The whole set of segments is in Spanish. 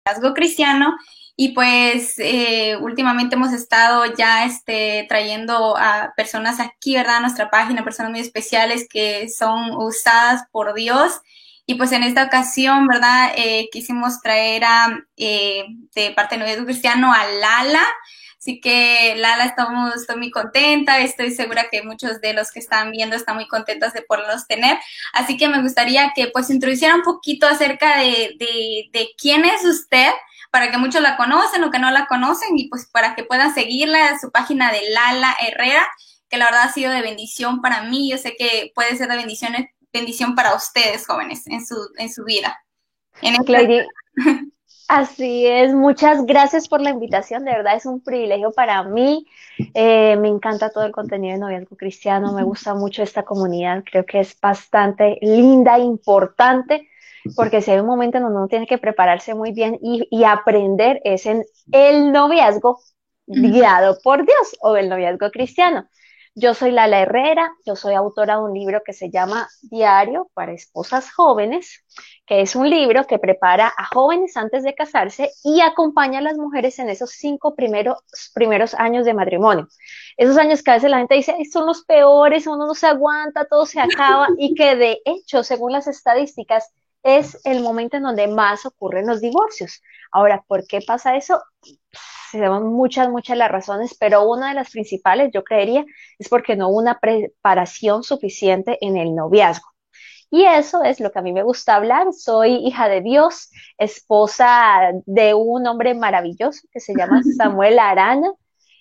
Noviazgo Cristiano. Y pues últimamente hemos estado ya trayendo a personas aquí, ¿verdad? A nuestra página, personas muy especiales que son usadas por Dios. Y pues en esta ocasión, ¿verdad? Quisimos traer de parte de Noviazgo Cristiano a Lala. Así que Lala, estoy muy contenta, estoy segura que muchos de los que están viendo están muy contentos de poderlos tener. Así que me gustaría que pues introduciera un poquito acerca de quién es usted, para que muchos la conocen o que no la conocen y pues para que puedan seguirla en su página de Lala Herrera, que la verdad ha sido de bendición para mí. Yo sé que puede ser de bendición para ustedes, jóvenes, en su vida. En este... Lady, así es, muchas gracias por la invitación, de verdad es un privilegio para mí. Me encanta todo el contenido de Noviazgo Cristiano, me gusta mucho esta comunidad, creo que es bastante linda e importante, porque si hay un momento en donde uno tiene que prepararse muy bien y aprender es en el noviazgo guiado por Dios o el noviazgo cristiano. Yo soy Lala Herrera, yo soy autora de un libro que se llama Diario para Esposas Jóvenes, que es un libro que prepara a jóvenes antes de casarse y acompaña a las mujeres en esos 5 primeros años de matrimonio. Esos años que a veces la gente dice, son los peores, uno no se aguanta, todo se acaba, y que de hecho, según las estadísticas, es el momento en donde más ocurren los divorcios. Ahora, ¿por qué pasa eso? Se dan muchas las razones, pero una de las principales, yo creería, es porque no hubo una preparación suficiente en el noviazgo. Y eso es lo que a mí me gusta hablar. Soy hija de Dios, esposa de un hombre maravilloso que se llama Samuel Arana.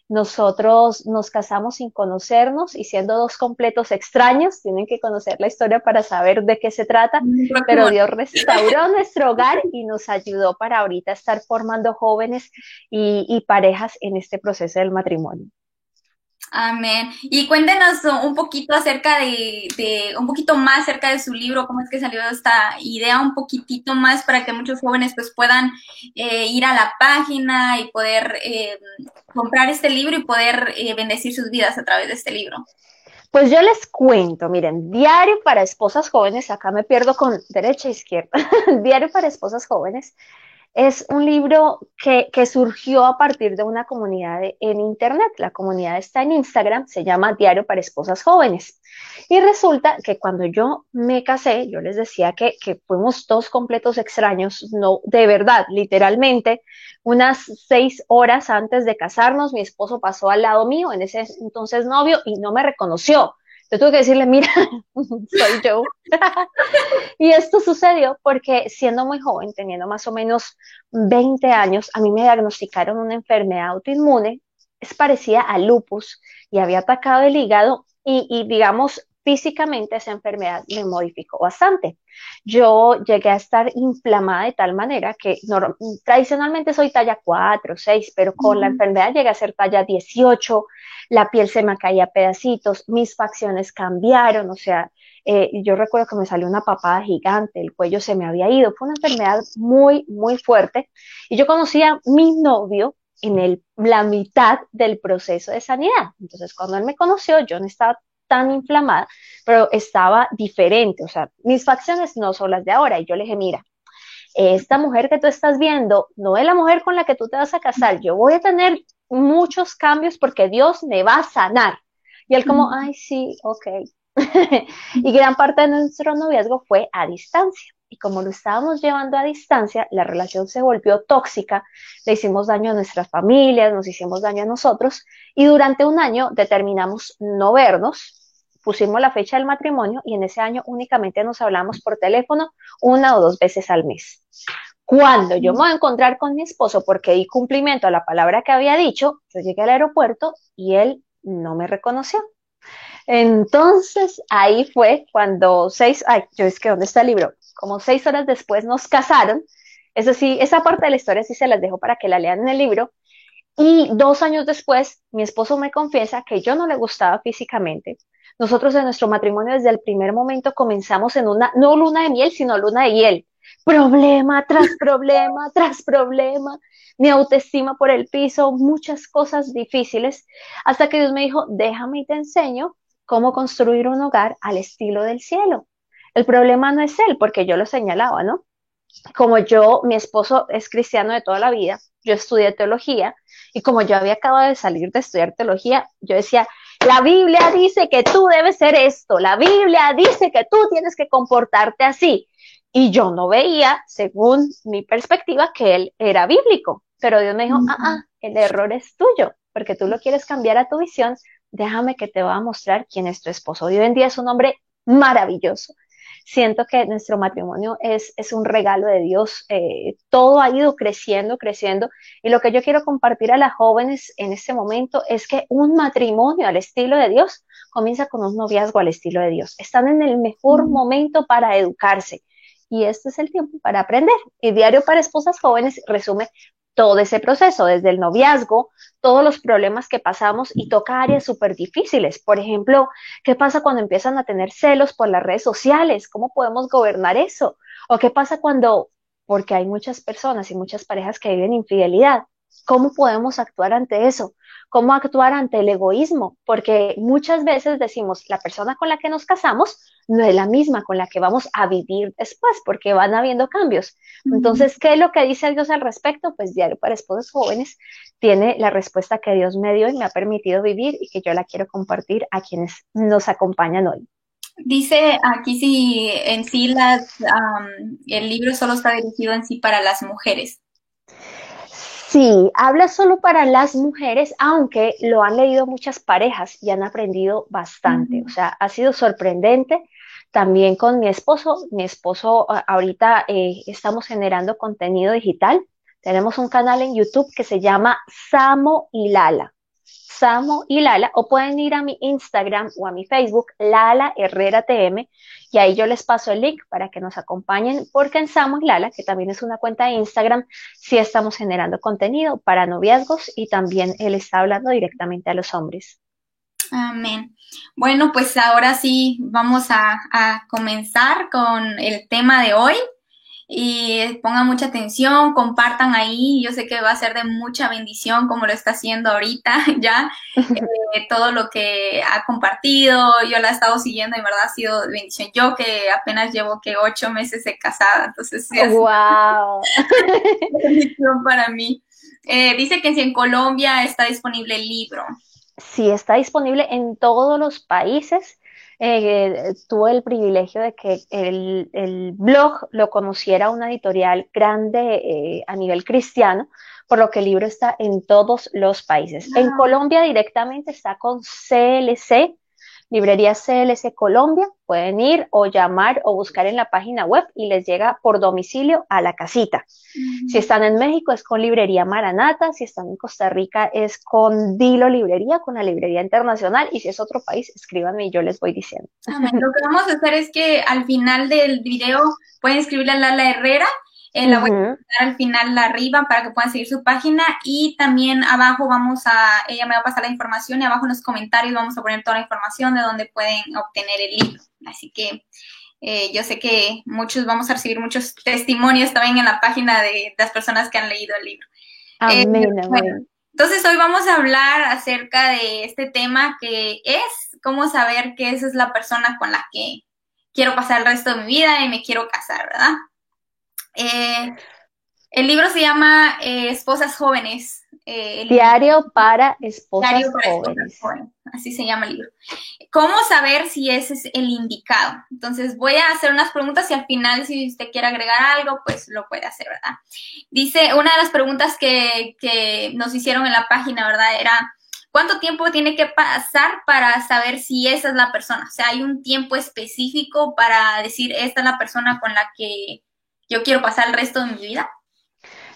Nosotros nos casamos sin conocernos y siendo dos completos extraños, tienen que conocer la historia para saber de qué se trata, pero próximo. Dios restauró nuestro hogar y nos ayudó para ahorita estar formando jóvenes y parejas en este proceso del matrimonio. Amén. Y cuéntenos un poquito acerca un poquito más acerca de su libro, cómo es que salió esta idea, un poquitito más para que muchos jóvenes pues puedan ir a la página y poder comprar este libro y poder bendecir sus vidas a través de este libro. Pues yo les cuento, miren, Diario para Esposas Jóvenes, acá me pierdo con derecha e izquierda, Diario para Esposas Jóvenes es un libro que surgió a partir de una comunidad en Internet. La comunidad está en Instagram, se llama Diario para Esposas Jóvenes. Y resulta que cuando yo me casé, yo les decía que fuimos dos completos extraños, no, de verdad, literalmente, unas 6 horas antes de casarnos, mi esposo pasó al lado mío, en ese entonces novio, y no me reconoció. Yo tuve que decirle, mira, soy yo. Y esto sucedió porque siendo muy joven, teniendo más o menos 20 años, a mí me diagnosticaron una enfermedad autoinmune, es parecida al lupus y había atacado el hígado digamos, físicamente esa enfermedad me modificó bastante. Yo llegué a estar inflamada de tal manera que tradicionalmente soy talla 4, 6, pero con la enfermedad llegué a ser talla 18, la piel se me caía a pedacitos, mis facciones cambiaron, o sea, yo recuerdo que me salió una papada gigante, el cuello se me había ido, fue una enfermedad muy fuerte. Y yo conocí a mi novio en la mitad del proceso de sanidad. Entonces, cuando él me conoció, yo no estaba tan inflamada, pero estaba diferente, o sea, mis facciones no son las de ahora. Y yo le dije, mira, esta mujer que tú estás viendo no es la mujer con la que tú te vas a casar, yo voy a tener muchos cambios porque Dios me va a sanar. Y él como, ay, sí, ok. Y gran parte de nuestro noviazgo fue a distancia. Y como lo estábamos llevando a distancia, la relación se volvió tóxica, le hicimos daño a nuestras familias, nos hicimos daño a nosotros, y durante un año determinamos no vernos, pusimos la fecha del matrimonio y en ese año únicamente nos hablamos por teléfono 1 o 2 veces al mes. Cuando yo me voy a encontrar con mi esposo porque di cumplimiento a la palabra que había dicho, yo llegué al aeropuerto y él no me reconoció. Entonces ahí fue cuando yo es que ¿dónde está el libro? Como 6 horas después nos casaron. Eso sí, esa parte de la historia sí se las dejo para que la lean en el libro. Y 2 años después, mi esposo me confiesa que yo no le gustaba físicamente. Nosotros en nuestro matrimonio desde el primer momento comenzamos en una, no luna de miel, sino luna de hiel. Problema tras problema tras problema, mi autoestima por el piso, muchas cosas difíciles, hasta que Dios me dijo, déjame y te enseño cómo construir un hogar al estilo del cielo. El problema no es él, porque yo lo señalaba, ¿no? como mi esposo es cristiano de toda la vida, yo estudié teología y como yo había acabado de salir de estudiar teología, yo decía, la Biblia dice que tú debes ser esto, la Biblia dice que tú tienes que comportarte así. Y yo no veía, según mi perspectiva, que él era bíblico. Pero Dios me dijo, el error es tuyo, porque tú lo quieres cambiar a tu visión, déjame que te voy a mostrar quién es tu esposo. Hoy en día es un hombre maravilloso. Siento que nuestro matrimonio es un regalo de Dios. Todo ha ido creciendo, creciendo. Y lo que yo quiero compartir a las jóvenes en este momento es que un matrimonio al estilo de Dios comienza con un noviazgo al estilo de Dios. Están en el mejor momento para educarse. Y este es el tiempo para aprender. Y Diario para Esposas Jóvenes resume todo ese proceso, desde el noviazgo, todos los problemas que pasamos y toca áreas súper difíciles. Por ejemplo, ¿qué pasa cuando empiezan a tener celos por las redes sociales? ¿Cómo podemos gobernar eso? ¿O qué pasa cuando, porque hay muchas personas y muchas parejas que viven infidelidad? ¿Cómo podemos actuar ante eso? ¿Cómo actuar ante el egoísmo? Porque muchas veces decimos, la persona con la que nos casamos no es la misma con la que vamos a vivir después, porque van habiendo cambios. Entonces, ¿qué es lo que dice Dios al respecto? Pues Diario para Esposos Jóvenes tiene la respuesta que Dios me dio y me ha permitido vivir y que yo la quiero compartir a quienes nos acompañan hoy. Dice aquí si en sí el libro solo está dirigido en sí para las mujeres. Sí, habla solo para las mujeres, aunque lo han leído muchas parejas y han aprendido bastante. O sea, ha sido sorprendente. También con mi esposo. Mi esposo ahorita estamos generando contenido digital. Tenemos un canal en YouTube que se llama Samo y Lala. Samo y Lala, o pueden ir a mi Instagram o a mi Facebook, Lala Herrera TM, y ahí yo les paso el link para que nos acompañen, porque en Samo y Lala, que también es una cuenta de Instagram, sí estamos generando contenido para noviazgos y también él está hablando directamente a los hombres. Amén. Bueno, pues ahora sí vamos a comenzar con el tema de hoy. Y pongan mucha atención, compartan ahí, yo sé que va a ser de mucha bendición como lo está haciendo ahorita ya, todo lo que ha compartido, yo la he estado siguiendo y en verdad ha sido de bendición, yo que apenas llevo que 8 meses de casada, entonces sí ha sido ¡Wow! bendición para mí. Dice que si en Colombia está disponible el libro. Sí, está disponible en todos los países. Tuve el privilegio de que el blog lo conociera una editorial grande a nivel cristiano, por lo que el libro está en todos los países. En Colombia directamente está con CLC, Librería CLC Colombia. Pueden ir o llamar o buscar en la página web y les llega por domicilio a la casita. Si están en México es con Librería Maranata, si están en Costa Rica es con Dilo Librería, con la Librería Internacional, y si es otro país, escríbanme y yo les voy diciendo. Amén. Lo que vamos a hacer es que al final del video pueden escribirle a Lala Herrera, la voy a poner al final arriba para que puedan seguir su página y también abajo ella me va a pasar la información y abajo en los comentarios vamos a poner toda la información de donde pueden obtener el libro. Así que yo sé que vamos a recibir muchos testimonios también en la página de las personas que han leído el libro. Amén, Bueno, amén. entonces hoy vamos a hablar acerca de este tema que es cómo saber que esa es la persona con la que quiero pasar el resto de mi vida y me quiero casar, ¿verdad? El libro se llama Esposas Jóvenes. Diario para esposas Diario para Esposas jóvenes. Jóvenes, así se llama el libro. ¿Cómo saber si ese es el indicado? Entonces voy a hacer unas preguntas y al final si usted quiere agregar algo, pues lo puede hacer, ¿verdad? Dice, una de las preguntas que nos hicieron en la página, ¿verdad? Era, ¿cuánto tiempo tiene que pasar para saber si esa es la persona? O sea, ¿hay un tiempo específico para decir, esta es la persona con la que yo quiero pasar el resto de mi vida?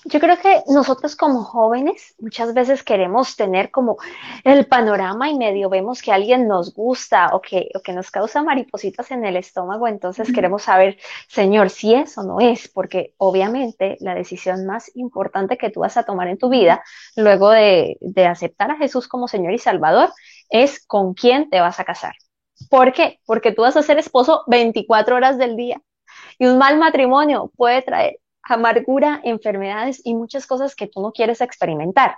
Yo creo que nosotros como jóvenes muchas veces queremos tener como el panorama y medio vemos que alguien nos gusta o que nos causa maripositas en el estómago, entonces queremos saber, Señor, si es o no es, porque obviamente la decisión más importante que tú vas a tomar en tu vida, luego de aceptar a Jesús como Señor y Salvador, es con quién te vas a casar. ¿Por qué? Porque tú vas a ser esposo 24 horas del día. Y un mal matrimonio puede traer amargura, enfermedades y muchas cosas que tú no quieres experimentar.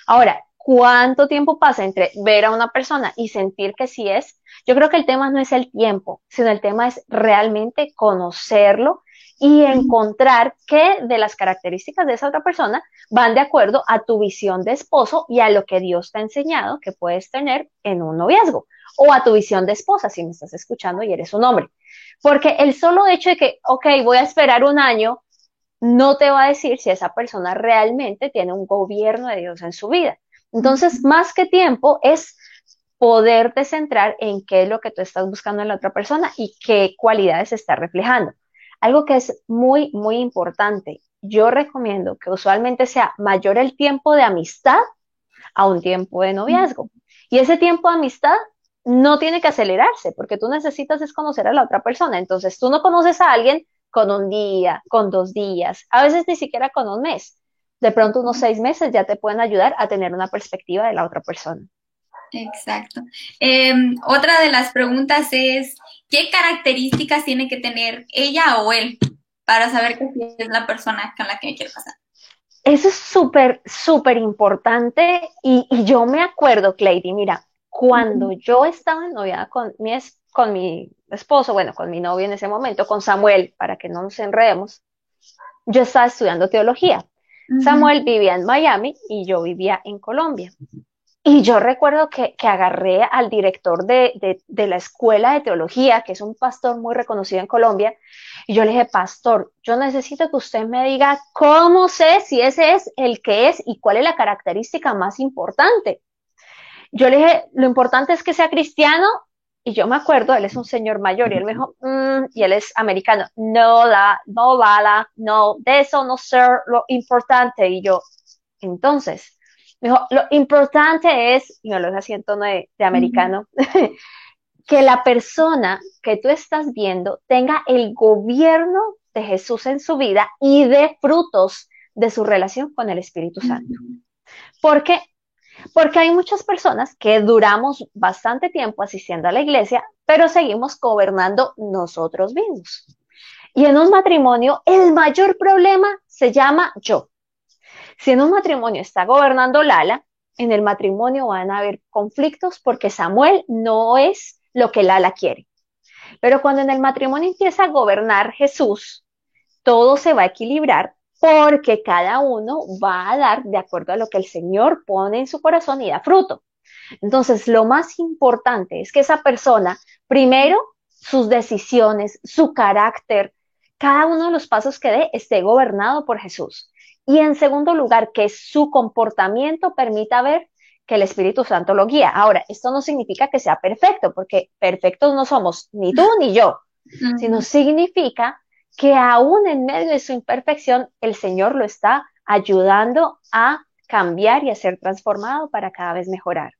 Ahora, ¿cuánto tiempo pasa entre ver a una persona y sentir que sí es? Yo creo que el tema no es el tiempo, sino el tema es realmente conocerlo y encontrar qué de las características de esa otra persona van de acuerdo a tu visión de esposo y a lo que Dios te ha enseñado que puedes tener en un noviazgo, o a tu visión de esposa si me estás escuchando y eres un hombre. Porque el solo hecho de que, ok, voy a esperar un año, no te va a decir si esa persona realmente tiene un gobierno de Dios en su vida. Entonces, más que tiempo es poderte centrar en qué es lo que tú estás buscando en la otra persona y qué cualidades está reflejando. Algo que es muy, muy importante. Yo recomiendo que usualmente sea mayor el tiempo de amistad a un tiempo de noviazgo. Y ese tiempo de amistad no tiene que acelerarse, porque tú necesitas es conocer a la otra persona. Entonces, tú no conoces a alguien con un día, con 2 días, a veces ni siquiera con un mes. De pronto unos 6 meses ya te pueden ayudar a tener una perspectiva de la otra persona. Exacto. Otra de las preguntas es, ¿qué características tiene que tener ella o él para saber que sí es la persona con la que me quiero casar? Eso es súper, súper importante y yo me acuerdo, Cleidy, mira, cuando yo estaba en novia con mi esposo, bueno, con mi novio en ese momento, con Samuel, para que no nos enredemos, yo estaba estudiando teología. Ujú. Samuel vivía en Miami y yo vivía en Colombia. Y yo recuerdo que agarré al director de la escuela de teología, que es un pastor muy reconocido en Colombia, y yo le dije, pastor, yo necesito que usted me diga cómo sé si ese es el que es y cuál es la característica más importante. Yo le dije, lo importante es que sea cristiano, y yo me acuerdo, él es un señor mayor, y él me dijo, y él es americano, no, no, bala, no, de eso no ser lo importante. Y yo, entonces, me dijo, lo importante es, y me lo dijo así en tono de americano, que la persona que tú estás viendo tenga el gobierno de Jesús en su vida y dé frutos de su relación con el Espíritu Santo. ¿Por qué? Porque hay muchas personas que duramos bastante tiempo asistiendo a la iglesia, pero seguimos gobernando nosotros mismos. Y en un matrimonio, el mayor problema se llama yo. Si en un matrimonio está gobernando Lala, en el matrimonio van a haber conflictos porque Samuel no es lo que Lala quiere. Pero cuando en el matrimonio empieza a gobernar Jesús, todo se va a equilibrar porque cada uno va a dar de acuerdo a lo que el Señor pone en su corazón y da fruto. Entonces, lo más importante es que esa persona, primero, sus decisiones, su carácter, cada uno de los pasos que dé esté gobernado por Jesús. Y en segundo lugar, que su comportamiento permita ver que el Espíritu Santo lo guía. Ahora, esto no significa que sea perfecto, porque perfectos no somos ni tú ni yo, sino significa que aún en medio de su imperfección, el Señor lo está ayudando a cambiar y a ser transformado para cada vez mejorar.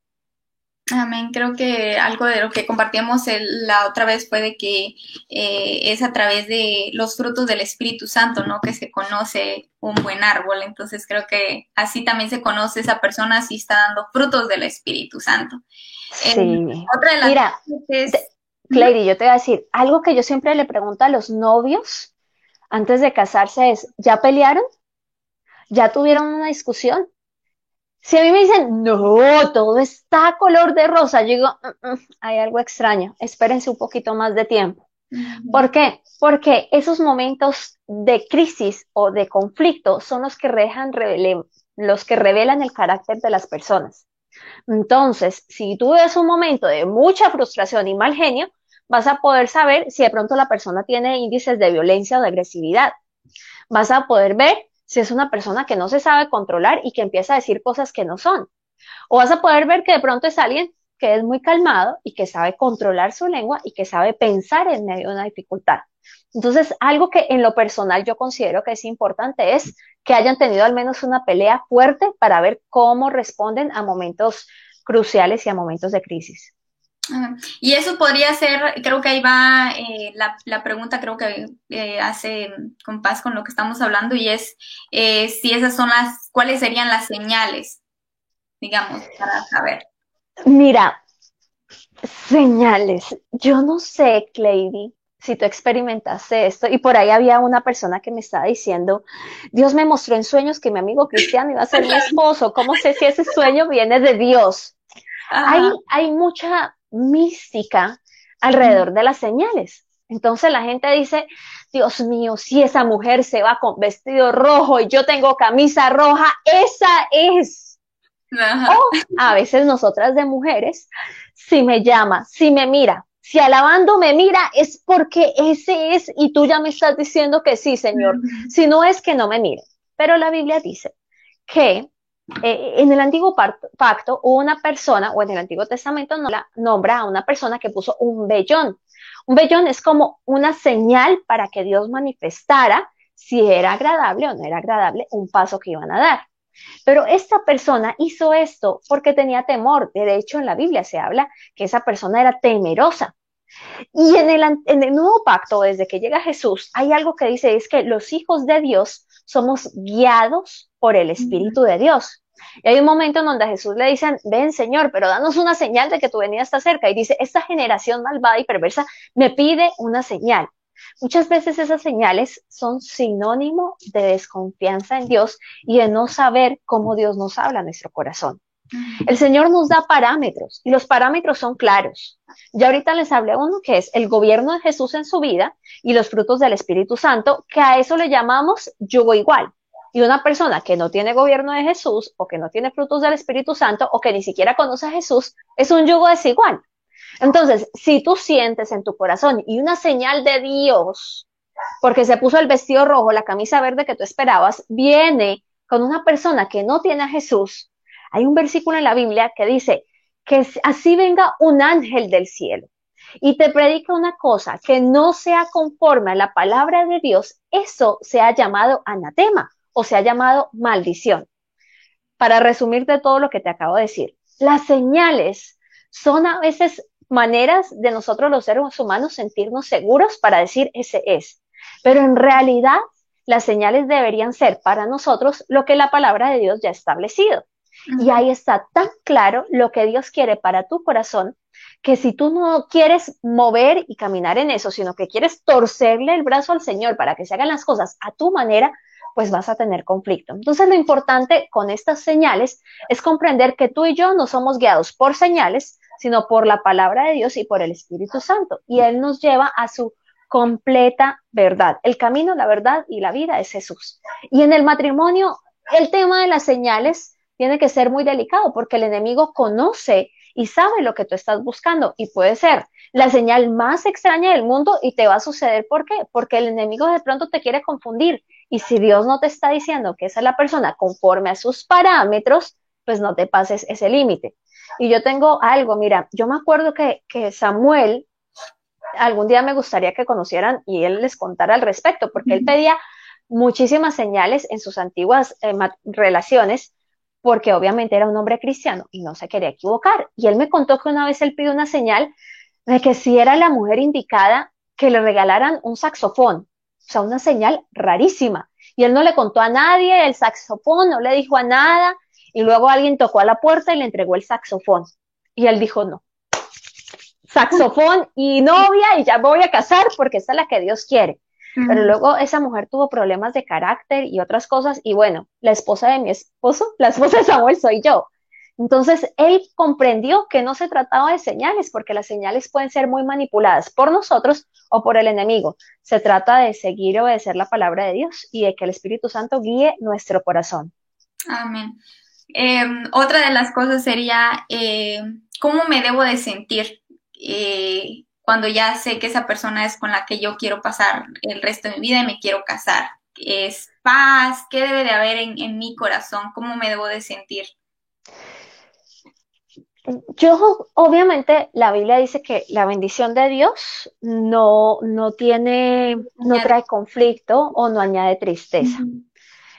Amén. Creo que algo de lo que compartíamos la otra vez fue de que es a través de los frutos del Espíritu Santo, ¿no? Que se conoce un buen árbol. Entonces creo que así también se conoce esa persona si está dando frutos del Espíritu Santo. Sí. Otra de las Mira, cosas es... Clary, yo te voy a decir, algo que yo siempre le pregunto a los novios antes de casarse es, ¿ya pelearon? ¿Ya tuvieron una discusión? Si a mí me dicen, no, todo está color de rosa, yo digo, hay algo extraño, espérense un poquito más de tiempo. ¿Por qué? Porque esos momentos de crisis o de conflicto son los que revelan el carácter de las personas. Entonces, si tú ves un momento de mucha frustración y mal genio, vas a poder saber si de pronto la persona tiene índices de violencia o de agresividad. Vas a poder ver si es una persona que no se sabe controlar y que empieza a decir cosas que no son. O vas a poder ver que de pronto es alguien que es muy calmado y que sabe controlar su lengua y que sabe pensar en medio de una dificultad. Entonces, algo que en lo personal yo considero que es importante es que hayan tenido al menos una pelea fuerte para ver cómo responden a momentos cruciales y a momentos de crisis. Y eso podría ser, creo que ahí va la pregunta, creo que hace compás con lo que estamos hablando y es si esas son cuáles serían las señales, digamos, para saber. Mira, señales. Yo no sé, Clady, si tú experimentaste esto, y por ahí había una persona que me estaba diciendo, Dios me mostró en sueños que mi amigo Cristiano iba a ser mi esposo. ¿Cómo sé si ese sueño viene de Dios? Ajá. Hay mucha mística alrededor de las señales. Entonces la gente dice, Dios mío, si esa mujer se va con vestido rojo y yo tengo camisa roja, esa es. Ajá. O a veces nosotras de mujeres, si me llama, si me mira, si alabando me mira, es porque ese es, y tú ya me estás diciendo que sí, Señor. Ujú. Si no es que no me mire. Pero la Biblia dice que en el antiguo pacto hubo una persona, o en el Antiguo Testamento nombra a una persona que puso un vellón. Un vellón es como una señal para que Dios manifestara si era agradable o no era agradable un paso que iban a dar. Pero esta persona hizo esto porque tenía temor. De hecho, en la Biblia se habla que esa persona era temerosa. Y en el nuevo pacto, desde que llega Jesús, hay algo que dice, es que los hijos de Dios somos guiados por el Espíritu de Dios. Y hay un momento en donde a Jesús le dicen, ven Señor, pero danos una señal de que tu venida está cerca. Y dice, esta generación malvada y perversa me pide una señal. Muchas veces esas señales son sinónimo de desconfianza en Dios y de no saber cómo Dios nos habla a nuestro corazón. El Señor nos da parámetros y los parámetros son claros. Ya ahorita les hablé uno que es el gobierno de Jesús en su vida y los frutos del Espíritu Santo, que a eso le llamamos yugo igual. Y una persona que no tiene gobierno de Jesús o que no tiene frutos del Espíritu Santo o que ni siquiera conoce a Jesús es un yugo desigual. Entonces, si tú sientes en tu corazón y una señal de Dios, porque se puso el vestido rojo, la camisa verde que tú esperabas, viene con una persona que no tiene a Jesús, hay un versículo en la Biblia que dice que así venga un ángel del cielo y te predica una cosa que no sea conforme a la palabra de Dios, eso se ha llamado anatema o se ha llamado maldición. Para resumirte todo lo que te acabo de decir, las señales son a veces maneras de nosotros los seres humanos sentirnos seguros para decir ese es. Pero en realidad las señales deberían ser para nosotros lo que la palabra de Dios ya ha establecido. Y Ujú. ahí está tan claro lo que Dios quiere para tu corazón, que si tú no quieres mover y caminar en eso, sino que quieres torcerle el brazo al Señor para que se hagan las cosas a tu manera, pues vas a tener conflicto. Entonces lo importante con estas señales es comprender que tú y yo no somos guiados por señales, sino por la palabra de Dios y por el Espíritu Santo. Y Él nos lleva a su completa verdad. El camino, la verdad y la vida es Jesús. Y en el matrimonio, el tema de las señales tiene que ser muy delicado porque el enemigo conoce y sabe lo que tú estás buscando y puede ser la señal más extraña del mundo y te va a suceder. ¿Por qué? Porque el enemigo de pronto te quiere confundir y si Dios no te está diciendo que esa es la persona conforme a sus parámetros, pues no te pases ese límite. Y yo tengo algo, mira, yo me acuerdo que Samuel, algún día me gustaría que conocieran y él les contara al respecto, porque él pedía muchísimas señales en sus antiguas relaciones, porque obviamente era un hombre cristiano y no se quería equivocar. Y él me contó que una vez él pidió una señal de que si era la mujer indicada, que le regalaran un saxofón, o sea, una señal rarísima. Y él no le contó a nadie el saxofón, no le dijo a nada, y luego alguien tocó a la puerta y le entregó el saxofón. Y él dijo, no, saxofón y novia y ya me voy a casar porque esta es la que Dios quiere. Pero Ujú. luego esa mujer tuvo problemas de carácter y otras cosas y bueno, la esposa de mi esposo, la esposa de Samuel soy yo. Entonces él comprendió que no se trataba de señales porque las señales pueden ser muy manipuladas por nosotros o por el enemigo. Se trata de seguir y obedecer la palabra de Dios y de que el Espíritu Santo guíe nuestro corazón. Amén. Otra de las cosas sería cómo me debo de sentir cuando ya sé que esa persona es con la que yo quiero pasar el resto de mi vida y me quiero casar. ¿Es paz? ¿Qué debe de haber en mi corazón? ¿Cómo me debo de sentir? Yo, obviamente, la Biblia dice que la bendición de Dios no Añade. trae conflicto o no añade tristeza. Ujú.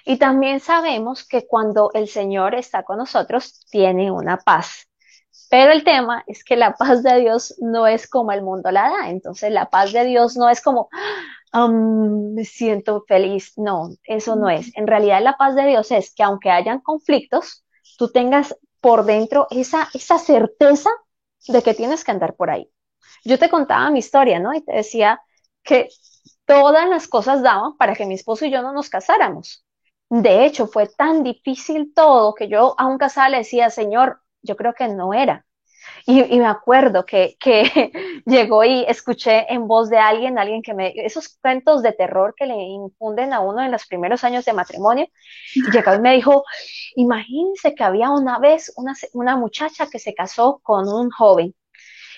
Y también sabemos que cuando el Señor está con nosotros, tiene una paz. Pero el tema es que la paz de Dios no es como el mundo la da. Entonces, la paz de Dios no es como, me siento feliz. No, eso no es. En realidad, la paz de Dios es que aunque hayan conflictos, tú tengas por dentro esa certeza de que tienes que andar por ahí. Yo te contaba mi historia, ¿no? Y te decía que todas las cosas daban para que mi esposo y yo no nos casáramos. De hecho, fue tan difícil todo que yo aún casada le decía, Señor, yo creo que no era. Y me acuerdo que llegó y escuché en voz de alguien esos cuentos de terror que le infunden a uno en los primeros años de matrimonio, y llegó y me dijo, imagínense que había una vez una muchacha que se casó con un joven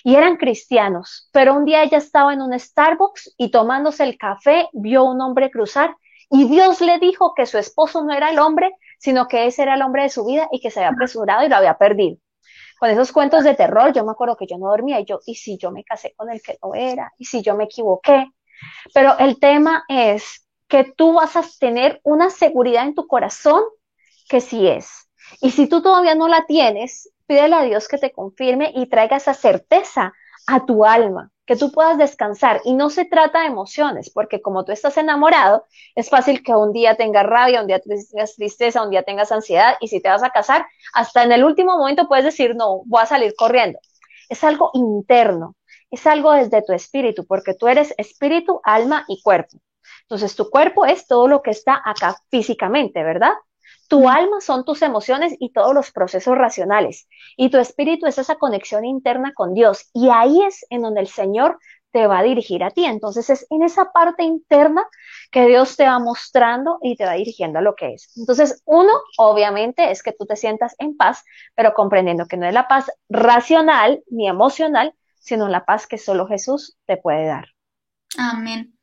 y eran cristianos, pero un día ella estaba en un Starbucks y tomándose el café vio un hombre cruzar y Dios le dijo que su esposo no era el hombre, sino que ese era el hombre de su vida y que se había apresurado y lo había perdido. Con esos cuentos de terror, yo me acuerdo que yo no dormía y si yo me casé con el que no era, y si yo me equivoqué. Pero el tema es que tú vas a tener una seguridad en tu corazón que sí es. Y si tú todavía no la tienes, pídele a Dios que te confirme y traiga esa certeza a tu alma, que tú puedas descansar. Y no se trata de emociones, porque como tú estás enamorado, es fácil que un día tengas rabia, un día tengas tristeza, un día tengas ansiedad, y si te vas a casar, hasta en el último momento puedes decir, no, voy a salir corriendo. Es algo interno, es algo desde tu espíritu, porque tú eres espíritu, alma y cuerpo. Entonces, tu cuerpo es todo lo que está acá físicamente, ¿verdad? Tu alma son tus emociones y todos los procesos racionales. Y tu espíritu es esa conexión interna con Dios. Y ahí es en donde el Señor te va a dirigir a ti. Entonces es en esa parte interna que Dios te va mostrando y te va dirigiendo a lo que es. Entonces, uno, obviamente, es que tú te sientas en paz, pero comprendiendo que no es la paz racional ni emocional, sino la paz que solo Jesús te puede dar. Amén.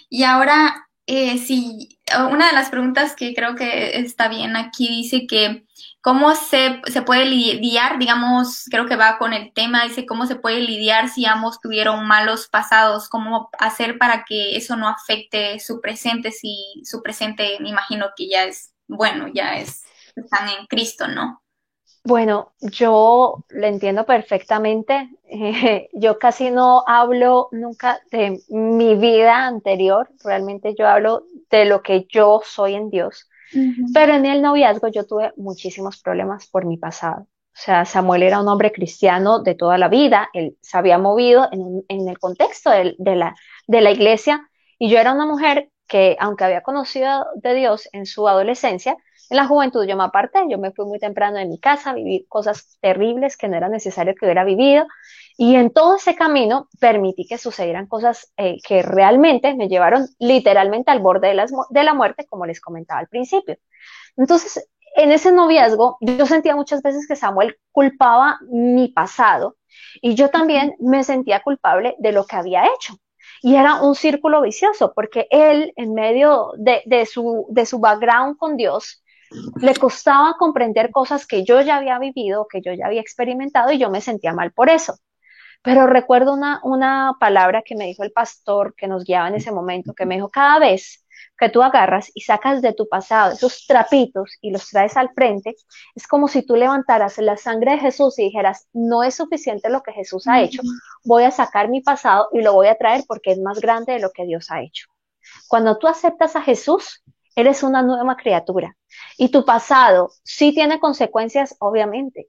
Y ahora, sí, una de las preguntas que creo que está bien aquí dice que cómo se puede lidiar, digamos, creo que va con el tema, dice cómo se puede lidiar si ambos tuvieron malos pasados, cómo hacer para que eso no afecte su presente, si su presente me imagino que ya es bueno, están en Cristo, ¿no? Bueno, yo le entiendo perfectamente. Yo casi no hablo nunca de mi vida anterior, realmente yo hablo de lo que yo soy en Dios. Ujú. Pero en el noviazgo yo tuve muchísimos problemas por mi pasado. O sea, Samuel era un hombre cristiano de toda la vida, él se había movido en el contexto de la iglesia y yo era una mujer que, aunque había conocido de Dios en su adolescencia, en la juventud yo me aparté, yo me fui muy temprano de mi casa, viví cosas terribles que no era necesario que hubiera vivido y en todo ese camino permití que sucedieran cosas que realmente me llevaron literalmente al borde de la muerte, como les comentaba al principio. Entonces, en ese noviazgo, yo sentía muchas veces que Samuel culpaba mi pasado y yo también me sentía culpable de lo que había hecho. Y era un círculo vicioso, porque él, en medio de su background con Dios, le costaba comprender cosas que yo ya había vivido, que yo ya había experimentado, y yo me sentía mal por eso. Pero recuerdo una palabra que me dijo el pastor que nos guiaba en ese momento, que me dijo, cada vez que tú agarras y sacas de tu pasado esos trapitos y los traes al frente, es como si tú levantaras la sangre de Jesús y dijeras, no es suficiente lo que Jesús ha hecho, voy a sacar mi pasado y lo voy a traer porque es más grande de lo que Dios ha hecho. Cuando tú aceptas a Jesús, eres una nueva criatura y tu pasado sí tiene consecuencias, obviamente,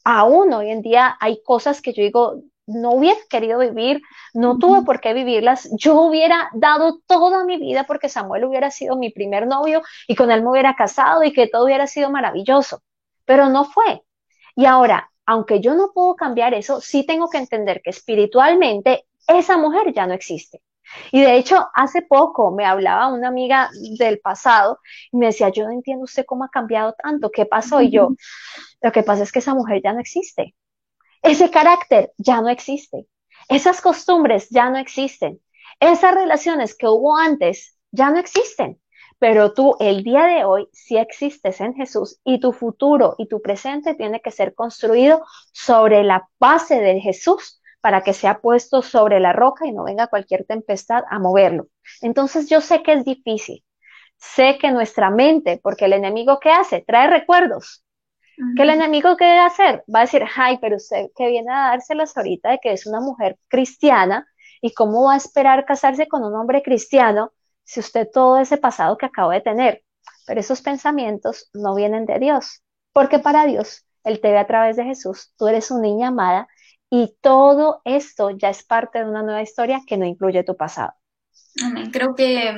aún hoy en día hay cosas que yo digo, no hubiera querido vivir, no tuve por qué vivirlas, yo hubiera dado toda mi vida porque Samuel hubiera sido mi primer novio y con él me hubiera casado y que todo hubiera sido maravilloso, pero no fue. Y ahora, aunque yo no puedo cambiar eso, sí tengo que entender que espiritualmente esa mujer ya no existe. Y de hecho, hace poco me hablaba una amiga del pasado y me decía, yo no entiendo usted cómo ha cambiado tanto, ¿qué pasó? Y yo, lo que pasa es que esa mujer ya no existe. Ese carácter ya no existe. Esas costumbres ya no existen. Esas relaciones que hubo antes ya no existen. Pero tú, el día de hoy, sí existes en Jesús y tu futuro y tu presente tiene que ser construido sobre la base de Jesús para que sea puesto sobre la roca y no venga cualquier tempestad a moverlo. Entonces yo sé que es difícil. Sé que nuestra mente, porque el enemigo ¿qué hace? Trae recuerdos, que el enemigo ¿qué debe hacer? Va a decir, ay, pero usted que viene a dárselas ahorita de que es una mujer cristiana y cómo va a esperar casarse con un hombre cristiano si usted todo ese pasado que acaba de tener. Pero esos pensamientos no vienen de Dios, porque para Dios, Él te ve a través de Jesús, tú eres una niña amada y todo esto ya es parte de una nueva historia que no incluye tu pasado. Amén. Creo que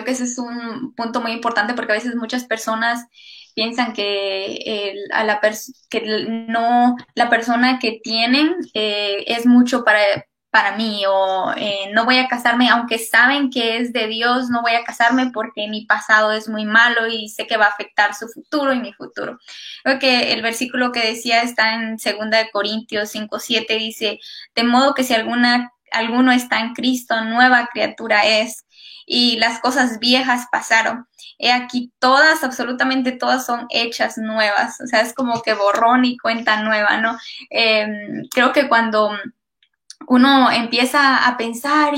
ese es un punto muy importante porque a veces muchas personas piensan que, no, la persona que tienen es mucho para mí o no voy a casarme, aunque saben que es de Dios, no voy a casarme porque mi pasado es muy malo y sé que va a afectar su futuro y mi futuro. Creo que el versículo que decía está en 2 Corintios 5:7, dice, de modo que si alguno está en Cristo, nueva criatura es, y las cosas viejas pasaron. He aquí todas, absolutamente todas son hechas nuevas, o sea, es como que borrón y cuenta nueva, ¿no? Creo que cuando uno empieza a pensar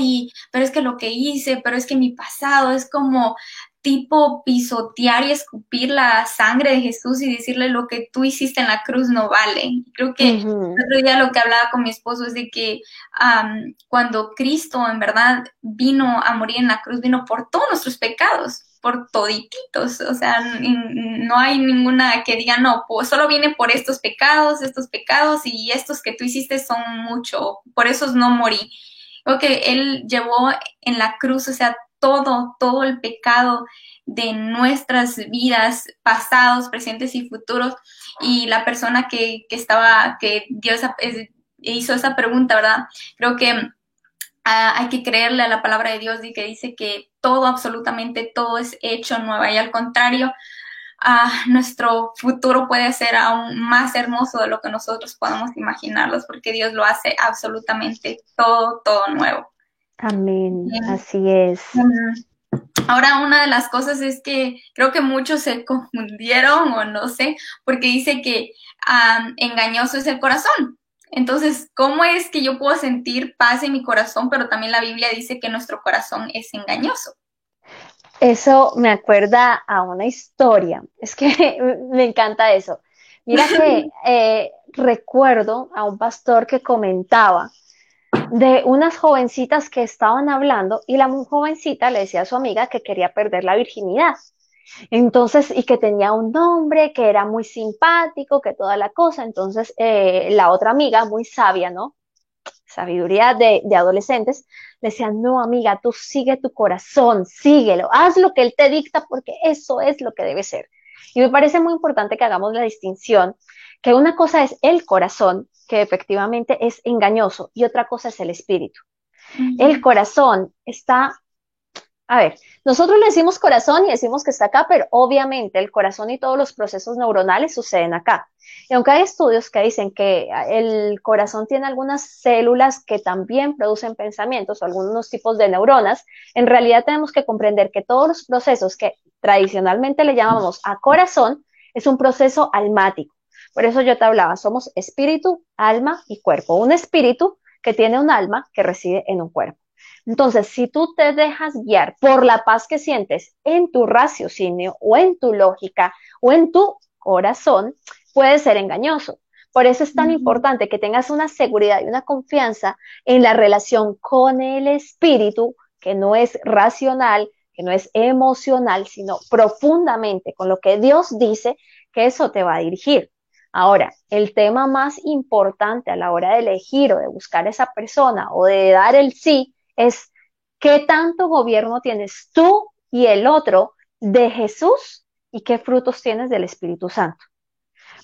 pero es que lo que hice, pero es que mi pasado es como tipo pisotear y escupir la sangre de Jesús y decirle lo que tú hiciste en la cruz no vale. Creo que Ujú. el otro día lo que hablaba con mi esposo es de que cuando Cristo en verdad vino a morir en la cruz, vino por todos nuestros pecados, por todititos, o sea, no hay ninguna que diga, no, pues solo viene por estos pecados y estos que tú hiciste son mucho, por esos no morí. Creo que Él llevó en la cruz, o sea, todo el pecado de nuestras vidas, pasados, presentes y futuros, y la persona que Dios hizo esa pregunta, ¿verdad? Creo que hay que creerle a la palabra de Dios y que dice que todo, absolutamente todo es hecho nueva y al contrario, nuestro futuro puede ser aún más hermoso de lo que nosotros podamos imaginarlos porque Dios lo hace absolutamente todo nuevo. Amén, Bien. así es. Ahora, una de las cosas es que creo que muchos se confundieron o no sé, porque dice que engañoso es el corazón. Entonces, ¿cómo es que yo puedo sentir paz en mi corazón, pero también la Biblia dice que nuestro corazón es engañoso? Eso me acuerda a una historia. Es que me encanta eso. Mira que recuerdo a un pastor que comentaba de unas jovencitas que estaban hablando y la jovencita le decía a su amiga que quería perder la virginidad. Entonces, y que tenía un nombre, que era muy simpático, que toda la cosa. Entonces, la otra amiga, muy sabia, ¿no? Sabiduría de adolescentes, le decían, no, amiga, tú sigue tu corazón, síguelo, haz lo que él te dicta porque eso es lo que debe ser. Y me parece muy importante que hagamos la distinción, que una cosa es el corazón, que efectivamente es engañoso, y otra cosa es el espíritu. El corazón está, a ver, nosotros le decimos corazón y decimos que está acá, pero obviamente el corazón y todos los procesos neuronales suceden acá. Y aunque hay estudios que dicen que el corazón tiene algunas células que también producen pensamientos o algunos tipos de neuronas, en realidad tenemos que comprender que todos los procesos que tradicionalmente le llamamos a corazón es un proceso almático. Por eso yo te hablaba, somos espíritu, alma y cuerpo. Un espíritu que tiene un alma que reside en un cuerpo. Entonces, si tú te dejas guiar por la paz que sientes en tu raciocinio o en tu lógica o en tu corazón, puede ser engañoso. Por eso es tan importante que tengas una seguridad y una confianza en la relación con el espíritu, que no es racional, que no es emocional, sino profundamente con lo que Dios dice, que eso te va a dirigir. Ahora, el tema más importante a la hora de elegir o de buscar esa persona o de dar el sí es qué tanto gobierno tienes tú y el otro de Jesús y qué frutos tienes del Espíritu Santo.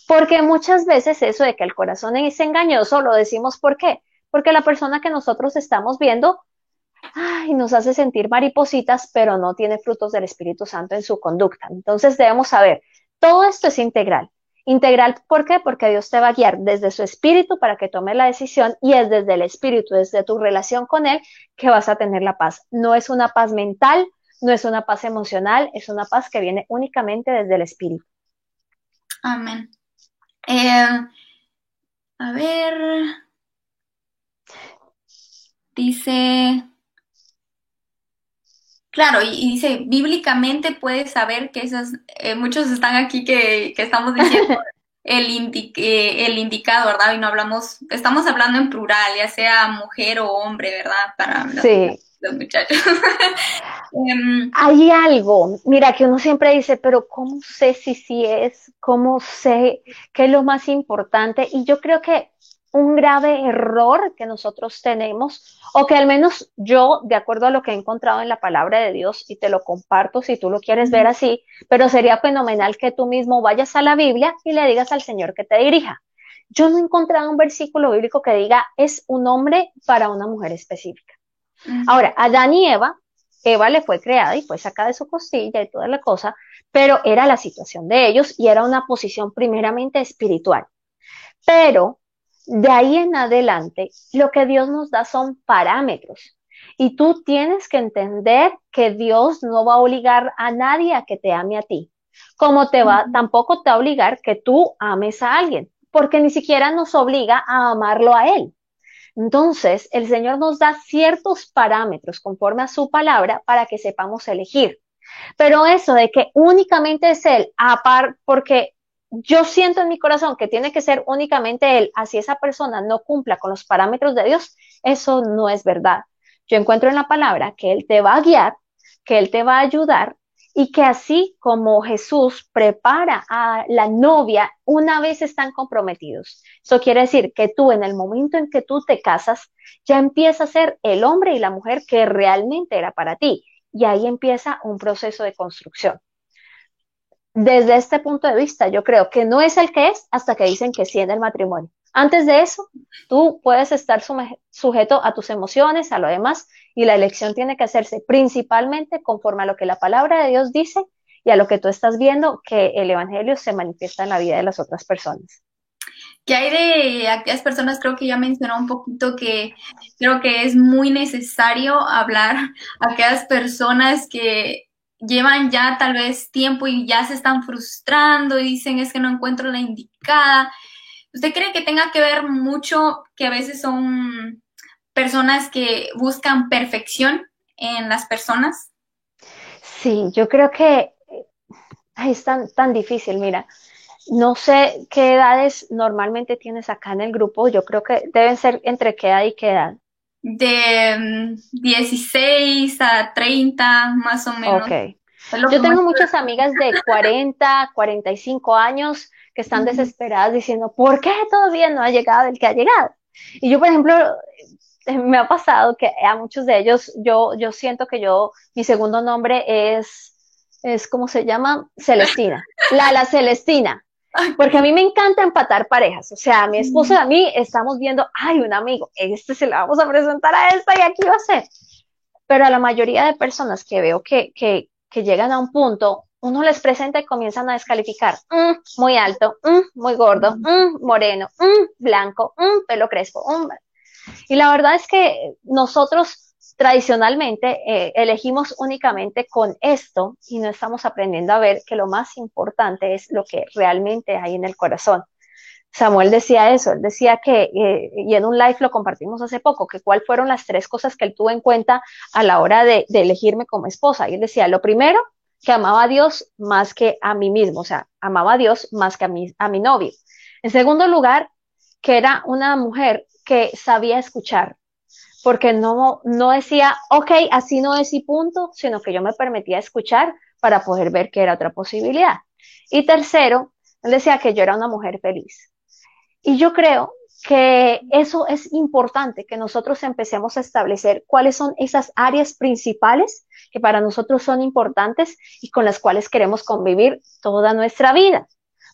Porque muchas veces eso de que el corazón es engañoso lo decimos ¿por qué? Porque la persona que nosotros estamos viendo ay, nos hace sentir maripositas, pero no tiene frutos del Espíritu Santo en su conducta. Entonces debemos saber, todo esto es integral. Integral, ¿por qué? Porque Dios te va a guiar desde su espíritu para que tomes la decisión y es desde el espíritu, desde tu relación con Él, que vas a tener la paz. No es una paz mental, no es una paz emocional, es una paz que viene únicamente desde el espíritu. Amén. A ver, dice, claro, y dice, bíblicamente puedes saber que muchos están aquí que estamos diciendo el indicado, ¿verdad? Y no estamos hablando en plural, ya sea mujer o hombre, ¿verdad? Para Sí, los muchachos. Em, hay algo, mira, que uno siempre dice, pero ¿cómo sé si sí es? ¿Cómo sé qué es lo más importante? Y yo creo que un grave error que nosotros tenemos, o que al menos yo, de acuerdo a lo que he encontrado en la palabra de Dios, y te lo comparto si tú lo quieres ver así, pero sería fenomenal que tú mismo vayas a la Biblia y le digas al Señor que te dirija. Yo no he encontrado un versículo bíblico que diga es un hombre para una mujer específica. Ahora, Adán y Eva, Eva le fue creada y fue sacada de su costilla y toda la cosa, pero era la situación de ellos y era una posición primeramente espiritual. Pero de ahí en adelante, lo que Dios nos da son parámetros. Y tú tienes que entender que Dios no va a obligar a nadie a que te ame a ti, como tampoco te va a obligar que tú ames a alguien, porque ni siquiera nos obliga a amarlo a Él. Entonces, el Señor nos da ciertos parámetros conforme a su palabra para que sepamos elegir. Pero eso de que únicamente es Él, porque yo siento en mi corazón que tiene que ser únicamente Él, así esa persona no cumpla con los parámetros de Dios, eso no es verdad. Yo encuentro en la palabra que Él te va a guiar, que Él te va a ayudar y que así como Jesús prepara a la novia una vez están comprometidos. Eso quiere decir que tú en el momento en que tú te casas, ya empieza a ser el hombre y la mujer que realmente era para ti. Y ahí empieza un proceso de construcción. Desde este punto de vista, yo creo que no es el que es hasta que dicen que sí en el matrimonio. Antes de eso, tú puedes estar sujeto a tus emociones, a lo demás, y la elección tiene que hacerse principalmente conforme a lo que la palabra de Dios dice y a lo que tú estás viendo que el Evangelio se manifiesta en la vida de las otras personas. ¿Qué hay de aquellas personas? Creo que ya mencionó un poquito que creo que es muy necesario hablar a aquellas personas que llevan ya tal vez tiempo y ya se están frustrando y dicen es que no encuentro la indicada. ¿Usted cree que tenga que ver mucho que a veces son personas que buscan perfección en las personas? Sí, yo creo que es tan difícil, mira. No sé qué edades normalmente tienes acá en el grupo. Yo creo que deben ser entre qué edad y qué edad. De 16 a 30 más o menos. Ok. Es lo que Yo más... tengo muchas amigas de 40, 45 años que están desesperadas diciendo, ¿por qué todavía no ha llegado el que ha llegado? Y yo, por ejemplo, me ha pasado que a muchos de ellos, yo siento que mi segundo nombre es ¿cómo se llama? Celestina. La Celestina. Porque a mí me encanta empatar parejas. O sea, mi esposo y a mí estamos viendo, ay, un amigo, este se lo vamos a presentar a esta y aquí va a ser. Pero a la mayoría de personas que veo que llegan a un punto, uno les presenta y comienzan a descalificar. Muy alto, muy gordo, moreno, blanco, pelo crespo. Y la verdad es que nosotros tradicionalmente elegimos únicamente con esto y no estamos aprendiendo a ver que lo más importante es lo que realmente hay en el corazón. Samuel decía eso, él decía y en un live lo compartimos hace poco, que cuáles fueron las tres cosas que él tuvo en cuenta a la hora de elegirme como esposa. Y él decía, lo primero, que amaba a Dios más que a mí mismo, o sea, amaba a Dios más que a mi novio. En segundo lugar, que era una mujer que sabía escuchar, porque no decía, ok, así no es y punto, sino que yo me permitía escuchar para poder ver que era otra posibilidad. Y tercero, él decía que yo era una mujer feliz. Y yo creo que eso es importante, que nosotros empecemos a establecer cuáles son esas áreas principales que para nosotros son importantes y con las cuales queremos convivir toda nuestra vida.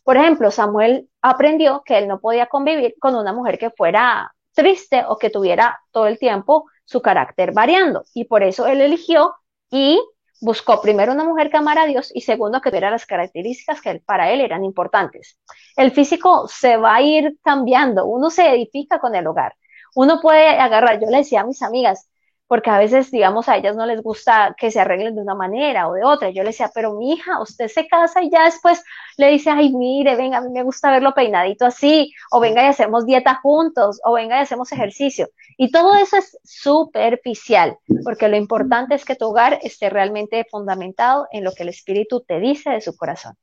Por ejemplo, Samuel aprendió que él no podía convivir con una mujer que fuera triste o que tuviera todo el tiempo su carácter variando. Y por eso él eligió y buscó primero una mujer que amara a Dios y segundo que tuviera las características que para él eran importantes. El físico se va a ir cambiando, uno se edifica con el hogar. Uno puede agarrar, yo le decía a mis amigas, porque a veces, digamos, a ellas no les gusta que se arreglen de una manera o de otra. Yo le decía, pero mi hija, usted se casa y ya después le dice, ay, mire, venga, a mí me gusta verlo peinadito así, o venga y hacemos dieta juntos, o venga y hacemos ejercicio. Y todo eso es superficial, porque lo importante es que tu hogar esté realmente fundamentado en lo que el espíritu te dice de su corazón.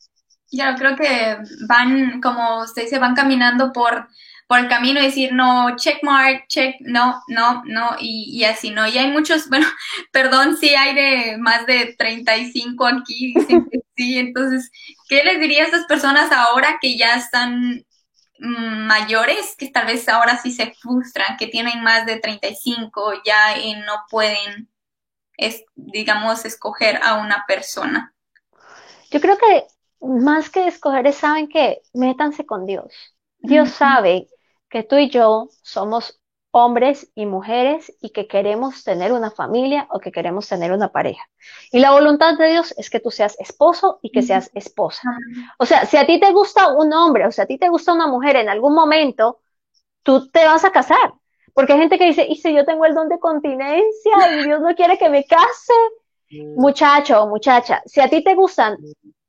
Yo creo que van, como usted dice, van caminando por el camino y decir, no, check mark, check, no, no, no, y así, ¿no? Y hay muchos, bueno, perdón, sí hay de más de 35 aquí, dicen que sí, entonces, ¿qué les diría a estas personas ahora que ya están mayores que tal vez ahora sí se frustran, que tienen más de 35 ya y no pueden, digamos, escoger a una persona. Yo creo que más que escoger es saben que métanse con Dios. Dios Ujú. sabe que tú y yo somos hombres y mujeres y que queremos tener una familia o que queremos tener una pareja. Y la voluntad de Dios es que tú seas esposo y que seas esposa. O sea, si a ti te gusta un hombre o si a ti te gusta una mujer en algún momento, tú te vas a casar. Porque hay gente que dice, y si yo tengo el don de continencia y Dios no quiere que me case, muchacho o muchacha, si a ti te gustan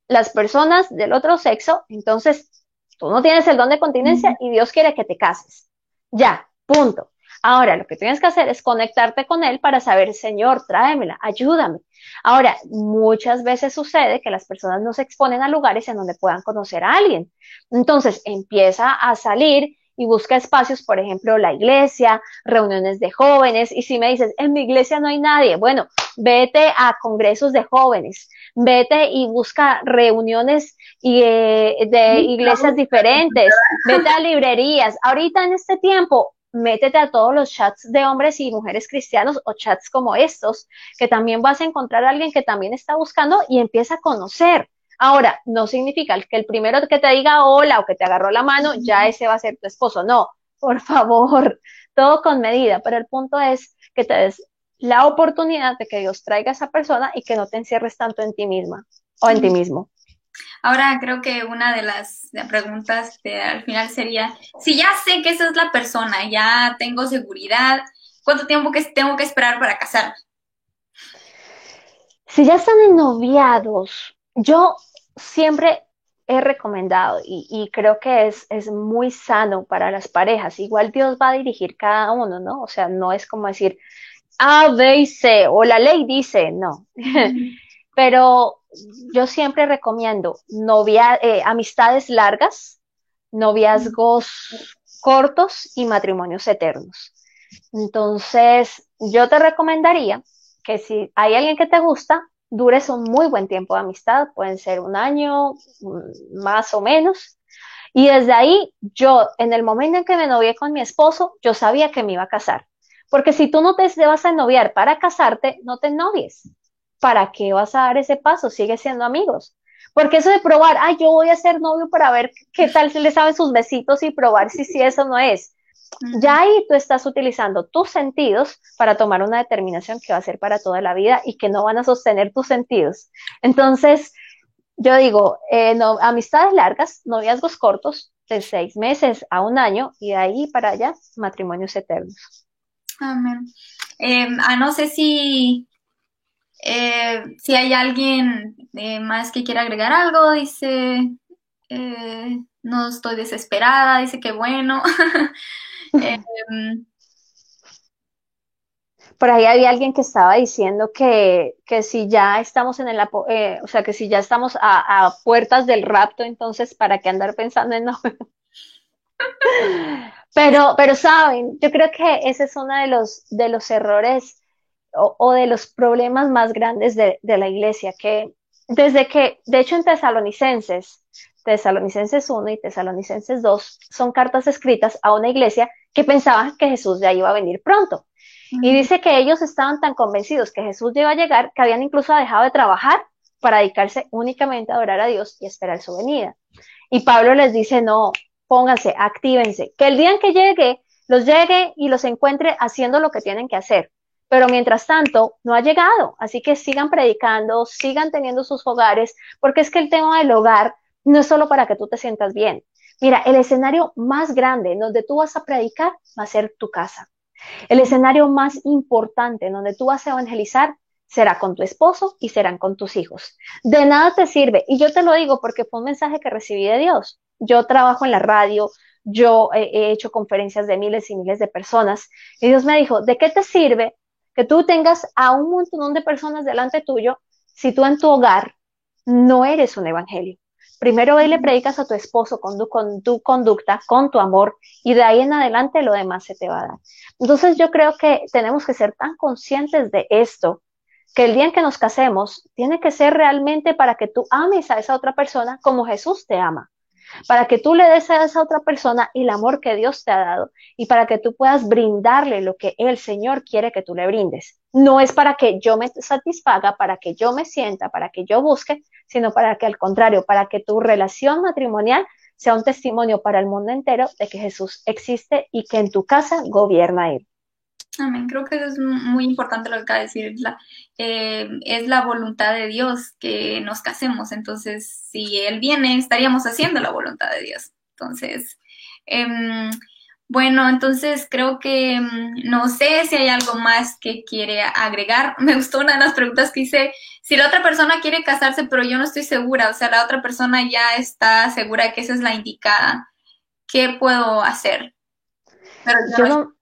las personas del otro sexo, entonces tú no tienes el don de continencia y Dios quiere que te cases. Ya, punto. Ahora, lo que tienes que hacer es conectarte con Él para saber, Señor, tráemela, ayúdame. Ahora, muchas veces sucede que las personas no se exponen a lugares en donde puedan conocer a alguien. Entonces, empieza a salir y busca espacios, por ejemplo, la iglesia, reuniones de jóvenes. Y si me dices, en mi iglesia no hay nadie, bueno, vete a congresos de jóvenes, vete y busca reuniones de Busca, iglesias busca. diferentes, vete a librerías. Ahorita en este tiempo, métete a todos los chats de hombres y mujeres cristianos o chats como estos, que también vas a encontrar a alguien que también está buscando y empieza a conocer. Ahora, no significa que el primero que te diga hola o que te agarró la mano, ya ese va a ser tu esposo. No, por favor, todo con medida. Pero el punto es que te des la oportunidad de que Dios traiga a esa persona y que no te encierres tanto en ti misma o en ti mismo. Ahora creo que una de las preguntas al final sería, si ya sé que esa es la persona, ya tengo seguridad, ¿cuánto tiempo que tengo que esperar para casarme? Si ya están ennoviados, yo siempre he recomendado y creo que es muy sano para las parejas. Igual Dios va a dirigir cada uno, ¿no? O sea, no es como decir A, B y C o la ley dice, no. Pero yo siempre recomiendo amistades largas, noviazgos cortos y matrimonios eternos. Entonces, yo te recomendaría que si hay alguien que te gusta, dures un muy buen tiempo de amistad, pueden ser un año más o menos. Y desde ahí, yo, en el momento en que me novié con mi esposo, yo sabía que me iba a casar. Porque si tú no te vas a noviar para casarte, no te novies. ¿Para qué vas a dar ese paso? Sigue siendo amigos. Porque eso de probar, ay, yo voy a ser novio para ver qué tal se le saben sus besitos y probar si eso no es. Ya ahí tú estás utilizando tus sentidos para tomar una determinación que va a ser para toda la vida y que no van a sostener tus sentidos. Entonces, yo digo, no, amistades largas, noviazgos cortos, de 6 meses a un año y de ahí para allá, matrimonios eternos. Amén. No sé si hay alguien más que quiera agregar algo, dice, no estoy desesperada, dice que bueno. Em, Por ahí había alguien que estaba diciendo que si ya estamos o sea, que si ya estamos a puertas del rapto, entonces, ¿para qué andar pensando en no? Pero saben, yo creo que ese es uno de los errores o de los problemas más grandes de la iglesia, que desde que, de hecho en Tesalonicenses 1 y Tesalonicenses 2 son cartas escritas a una iglesia que pensaba que Jesús ya iba a venir pronto. Y dice que ellos estaban tan convencidos que Jesús ya iba a llegar que habían incluso dejado de trabajar para dedicarse únicamente a adorar a Dios y esperar su venida. Y Pablo les dice, no, pónganse, actívense, que el día en que llegue y los encuentre haciendo lo que tienen que hacer. Pero mientras tanto, no ha llegado, así que sigan predicando, sigan teniendo sus hogares, porque es que el tema del hogar no es solo para que tú te sientas bien. Mira, el escenario más grande en donde tú vas a predicar va a ser tu casa. El escenario más importante en donde tú vas a evangelizar será con tu esposo y serán con tus hijos. De nada te sirve, y yo te lo digo porque fue un mensaje que recibí de Dios. Yo trabajo en la radio, yo he hecho conferencias de miles y miles de personas, y Dios me dijo, ¿de qué te sirve que tú tengas a un montón de personas delante tuyo si tú en tu hogar no eres un evangelio? Primero ve y le predicas a tu esposo con tu conducta, con tu amor, y de ahí en adelante lo demás se te va a dar. Entonces yo creo que tenemos que ser tan conscientes de esto, que el día en que nos casemos tiene que ser realmente para que tú ames a esa otra persona como Jesús te ama. para que tú le des a esa otra persona el amor que Dios te ha dado y para que tú puedas brindarle lo que el Señor quiere que tú le brindes. No es para que yo me satisfaga, para que yo me sienta, para que yo busque, sino para que al contrario, para que tu relación matrimonial sea un testimonio para el mundo entero de que Jesús existe y que en tu casa gobierna Él. Amén. Creo que eso es muy importante lo que acaba de decir. Es la voluntad de Dios que nos casemos. Entonces, si Él viene, estaríamos haciendo la voluntad de Dios. Entonces, em, bueno, entonces creo que no sé si hay algo más que quiere agregar. Me gustó una de las preguntas que hice. Si la otra persona quiere casarse, pero yo no estoy segura, o sea, la otra persona ya está segura de que esa es la indicada, ¿qué puedo hacer? Pero yo Yo no. no,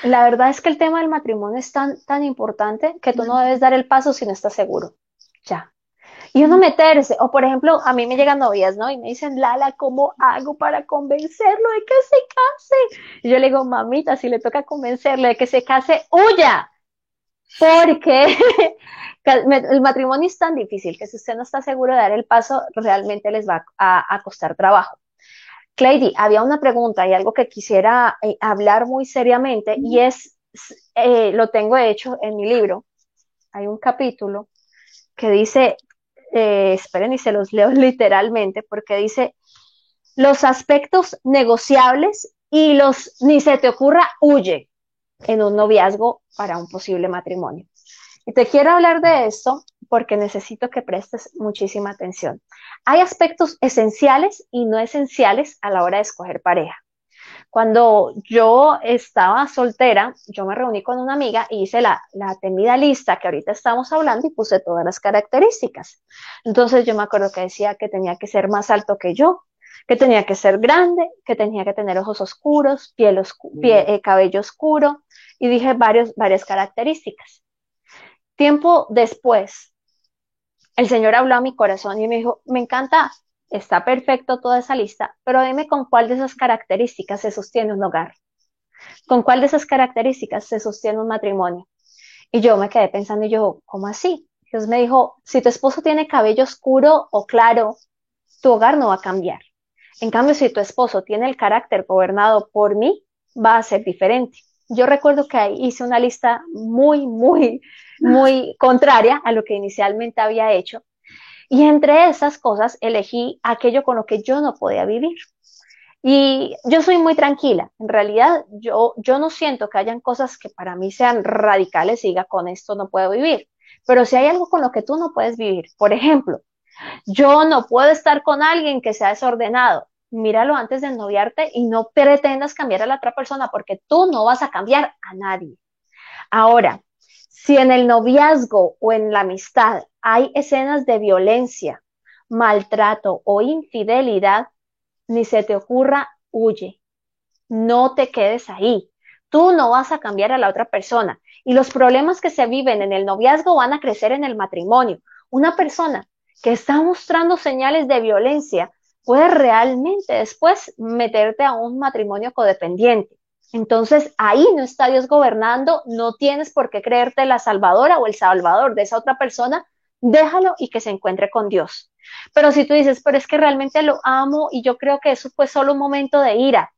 la verdad es que el tema del matrimonio es tan importante que tú no debes dar el paso si no estás seguro. Ya. Y uno meterse, o por ejemplo, a mí me llegan novias, ¿no? Y me dicen, Lala, ¿cómo hago para convencerlo de que se case? Y yo le digo, mamita, si le toca convencerle de que se case, huya, porque el matrimonio es tan difícil que si usted no está seguro de dar el paso, realmente les va a costar trabajo. Clady, había una pregunta y algo que quisiera hablar muy seriamente y lo tengo hecho en mi libro. Hay un capítulo que dice, esperen y se los leo literalmente, porque dice, los aspectos negociables y los ni se te ocurra huye en un noviazgo para un posible matrimonio. Y te quiero hablar de esto porque necesito que prestes muchísima atención. Hay aspectos esenciales y no esenciales a la hora de escoger pareja. Cuando yo estaba soltera, yo me reuní con una amiga y hice la temida lista que ahorita estamos hablando y puse todas las características. Entonces yo me acuerdo que decía que tenía que ser más alto que yo, que tenía que ser grande, que tenía que tener ojos oscuros, cabello oscuro y dije varias características. Tiempo después, el Señor habló a mi corazón y me dijo, me encanta, está perfecto toda esa lista, pero dime con cuál de esas características se sostiene un hogar, con cuál de esas características se sostiene un matrimonio. Y yo me quedé pensando, y yo, ¿cómo así? Dios me dijo, si tu esposo tiene cabello oscuro o claro, tu hogar no va a cambiar. En cambio, si tu esposo tiene el carácter gobernado por mí, va a ser diferente. Yo recuerdo que ahí hice una lista muy contraria a lo que inicialmente había hecho. Y entre esas cosas elegí aquello con lo que yo no podía vivir. Y yo soy muy tranquila. En realidad, yo no siento que hayan cosas que para mí sean radicales y diga, con esto no puedo vivir. Pero si hay algo con lo que tú no puedes vivir, por ejemplo, yo no puedo estar con alguien que sea desordenado. Míralo antes de noviarte y no pretendas cambiar a la otra persona porque tú no vas a cambiar a nadie. Ahora, si en el noviazgo o en la amistad hay escenas de violencia, maltrato o infidelidad, ni se te ocurra, huye. No te quedes ahí. Tú no vas a cambiar a la otra persona. Y los problemas que se viven en el noviazgo van a crecer en el matrimonio. Una persona que está mostrando señales de violencia puede realmente después meterte a un matrimonio codependiente. Entonces ahí no está Dios gobernando, no tienes por qué creerte la salvadora o el salvador de esa otra persona, déjalo y que se encuentre con Dios. Pero si tú dices, pero es que realmente lo amo y yo creo que eso fue solo un momento de ira,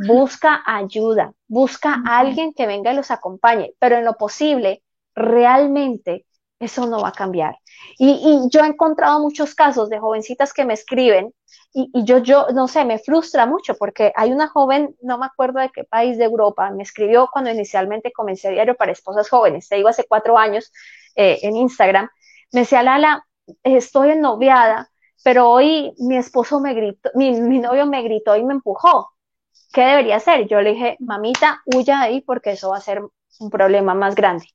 busca ayuda, busca a alguien que venga y los acompañe, pero en lo posible, realmente eso no va a cambiar. Y yo he encontrado muchos casos de jovencitas que me escriben y yo, no sé, me frustra mucho porque hay una joven, no me acuerdo de qué país de Europa, me escribió cuando inicialmente comencé Diario para Esposas Jóvenes, te digo hace 4 años en Instagram, me decía, Lala, estoy ennoviada, pero hoy mi esposo me gritó, mi novio me gritó y me empujó. ¿Qué debería hacer? Yo le dije, mamita, huya de ahí porque eso va a ser un problema más grande.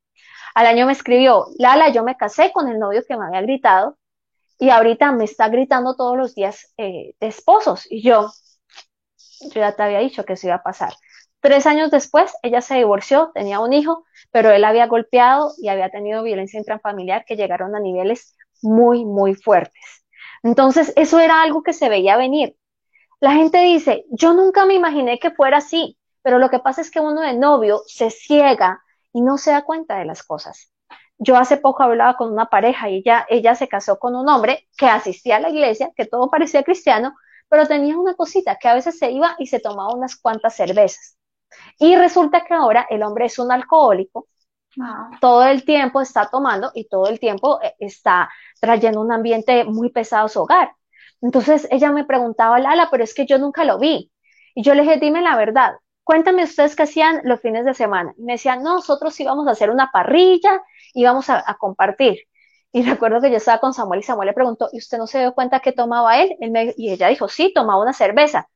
Al año me escribió, Lala, yo me casé con el novio que me había gritado y ahorita me está gritando todos los días de esposos. Y yo ya te había dicho que eso iba a pasar. 3 años después, ella se divorció, tenía un hijo, pero él había golpeado y había tenido violencia intrafamiliar que llegaron a niveles muy fuertes. Entonces, eso era algo que se veía venir. La gente dice, yo nunca me imaginé que fuera así, pero lo que pasa es que uno de novio se ciega y no se da cuenta de las cosas. Yo hace poco hablaba con una pareja y ella se casó con un hombre que asistía a la iglesia, que todo parecía cristiano, pero tenía una cosita, que a veces se iba y se tomaba unas cuantas cervezas. Y resulta que ahora el hombre es un alcohólico, Wow. todo el tiempo está tomando y todo el tiempo está trayendo un ambiente muy pesado a su hogar. Entonces ella me preguntaba, Lala, pero es que yo nunca lo vi. Y yo le dije, dime la verdad, cuéntame ustedes qué hacían los fines de semana. Y me decían, no, nosotros íbamos a hacer una parrilla, íbamos a compartir. Y recuerdo que yo estaba con Samuel y Samuel le preguntó, ¿y usted no se dio cuenta que tomaba él? Y ella dijo, sí, tomaba una cerveza.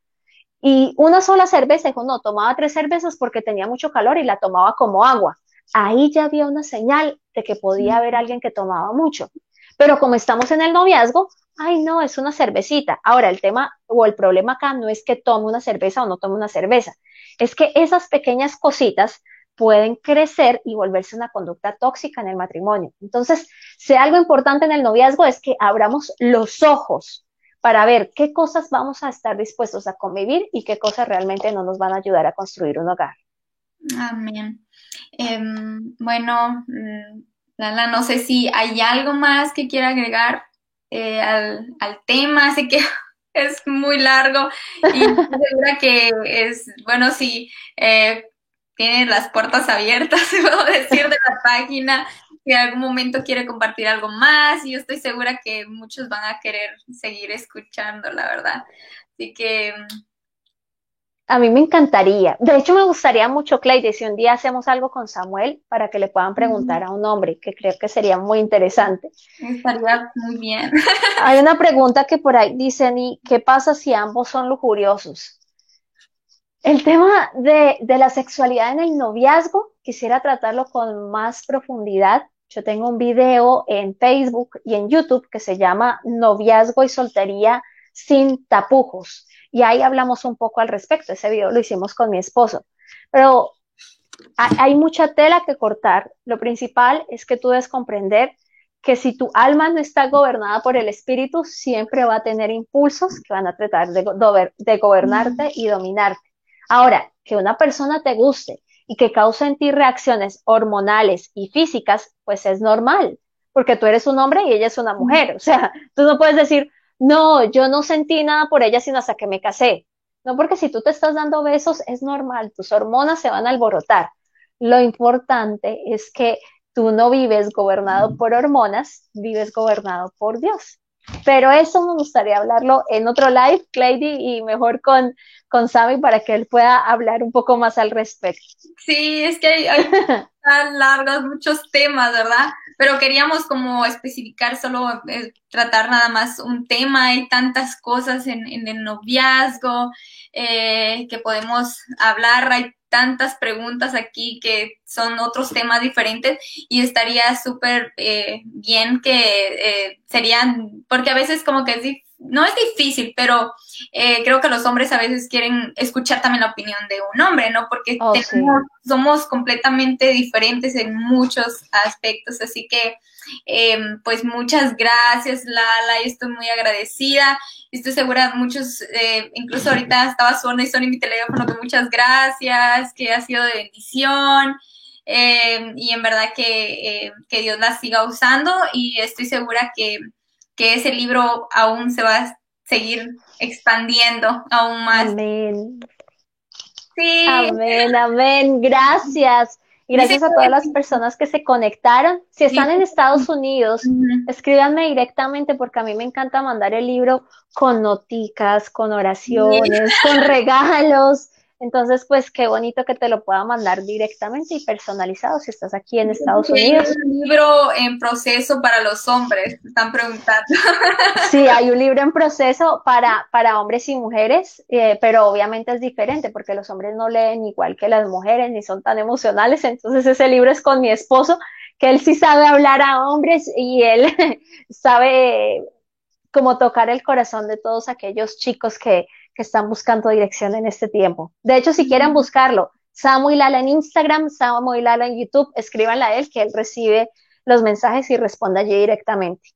Y una sola cerveza, dijo, no, tomaba 3 cervezas porque tenía mucho calor y la tomaba como agua. Ahí ya había una señal de que podía haber alguien que tomaba mucho. Pero como estamos en el noviazgo, ay no, es una cervecita. Ahora, el tema o el problema acá no es que tome una cerveza o no tome una cerveza, es que esas pequeñas cositas pueden crecer y volverse una conducta tóxica en el matrimonio. Entonces, si algo importante en el noviazgo es que abramos los ojos para ver qué cosas vamos a estar dispuestos a convivir y qué cosas realmente no nos van a ayudar a construir un hogar. Amén. Bueno, Lala, no sé si hay algo más que quiera agregar al tema. Sé que es muy largo y estoy segura que es, bueno, si tiene las puertas abiertas, puedo decir, de la página, si en algún momento quiere compartir algo más, y yo estoy segura que muchos van a querer seguir escuchando, la verdad. Así que A mí me encantaría. De hecho, me gustaría mucho, Clay, si un día hacemos algo con Samuel para que le puedan preguntar a un hombre, que creo que sería muy interesante. estaría muy bien. Hay una pregunta que por ahí dicen, ¿y qué pasa si ambos son lujuriosos? El tema de la sexualidad en el noviazgo, quisiera tratarlo con más profundidad. Yo tengo un video en Facebook y en YouTube que se llama Noviazgo y soltería sin tapujos. Y ahí hablamos un poco al respecto. Ese video lo hicimos con mi esposo. Pero hay mucha tela que cortar. Lo principal es que tú debes comprender que si tu alma no está gobernada por el espíritu, siempre va a tener impulsos que van a tratar de gobernarte y dominarte. Ahora, que una persona te guste y que cause en ti reacciones hormonales y físicas, pues es normal, porque tú eres un hombre y ella es una mujer. O sea, tú no puedes decir, no, yo no sentí nada por ella sino hasta que me casé. No, porque si tú te estás dando besos, es normal, tus hormonas se van a alborotar. Lo importante es que tú no vives gobernado por hormonas, vives gobernado por Dios. Pero eso me gustaría hablarlo en otro live, Clady, y mejor con Sammy para que él pueda hablar un poco más al respecto. Sí, es que hay tan largos, muchos temas, ¿verdad? Pero queríamos como especificar, solo tratar nada más un tema. Hay tantas cosas en el noviazgo que podemos hablar, hay tantas preguntas aquí que son otros temas diferentes, y estaría súper bien que serían, porque a veces como que no es difícil, pero creo que los hombres a veces quieren escuchar también la opinión de un hombre, ¿no? Porque Oh, sí. somos completamente diferentes en muchos aspectos. Así que, pues muchas gracias, Lala. Yo estoy muy agradecida. Estoy segura, muchos, incluso ahorita estaba sonando mi teléfono, que muchas gracias, que ha sido de bendición. Y en verdad que Dios la siga usando, y estoy segura que ese libro aún se va a seguir expandiendo aún más. Amén. Sí, Amén, amén. Gracias. Y dice gracias a todas las personas que se conectaron. Si están en Estados Unidos, que escríbanme directamente porque a mí me encanta mandar el libro con noticas, con sí, oraciones, con regalos. Entonces, pues qué bonito que te lo pueda mandar directamente y personalizado si estás aquí en Estados hay Unidos. un libro en proceso para los hombres, están preguntando. Sí, hay un libro en proceso para hombres y mujeres, pero obviamente es diferente porque los hombres no leen igual que las mujeres ni son tan emocionales. Entonces ese libro es con mi esposo, que él sí sabe hablar a hombres y él sabe cómo tocar el corazón de todos aquellos chicos que están buscando dirección en este tiempo. De hecho, si quieren buscarlo, Samu y Lala en Instagram, Samu y Lala en YouTube, escríbanle a él que él recibe los mensajes y responde allí directamente.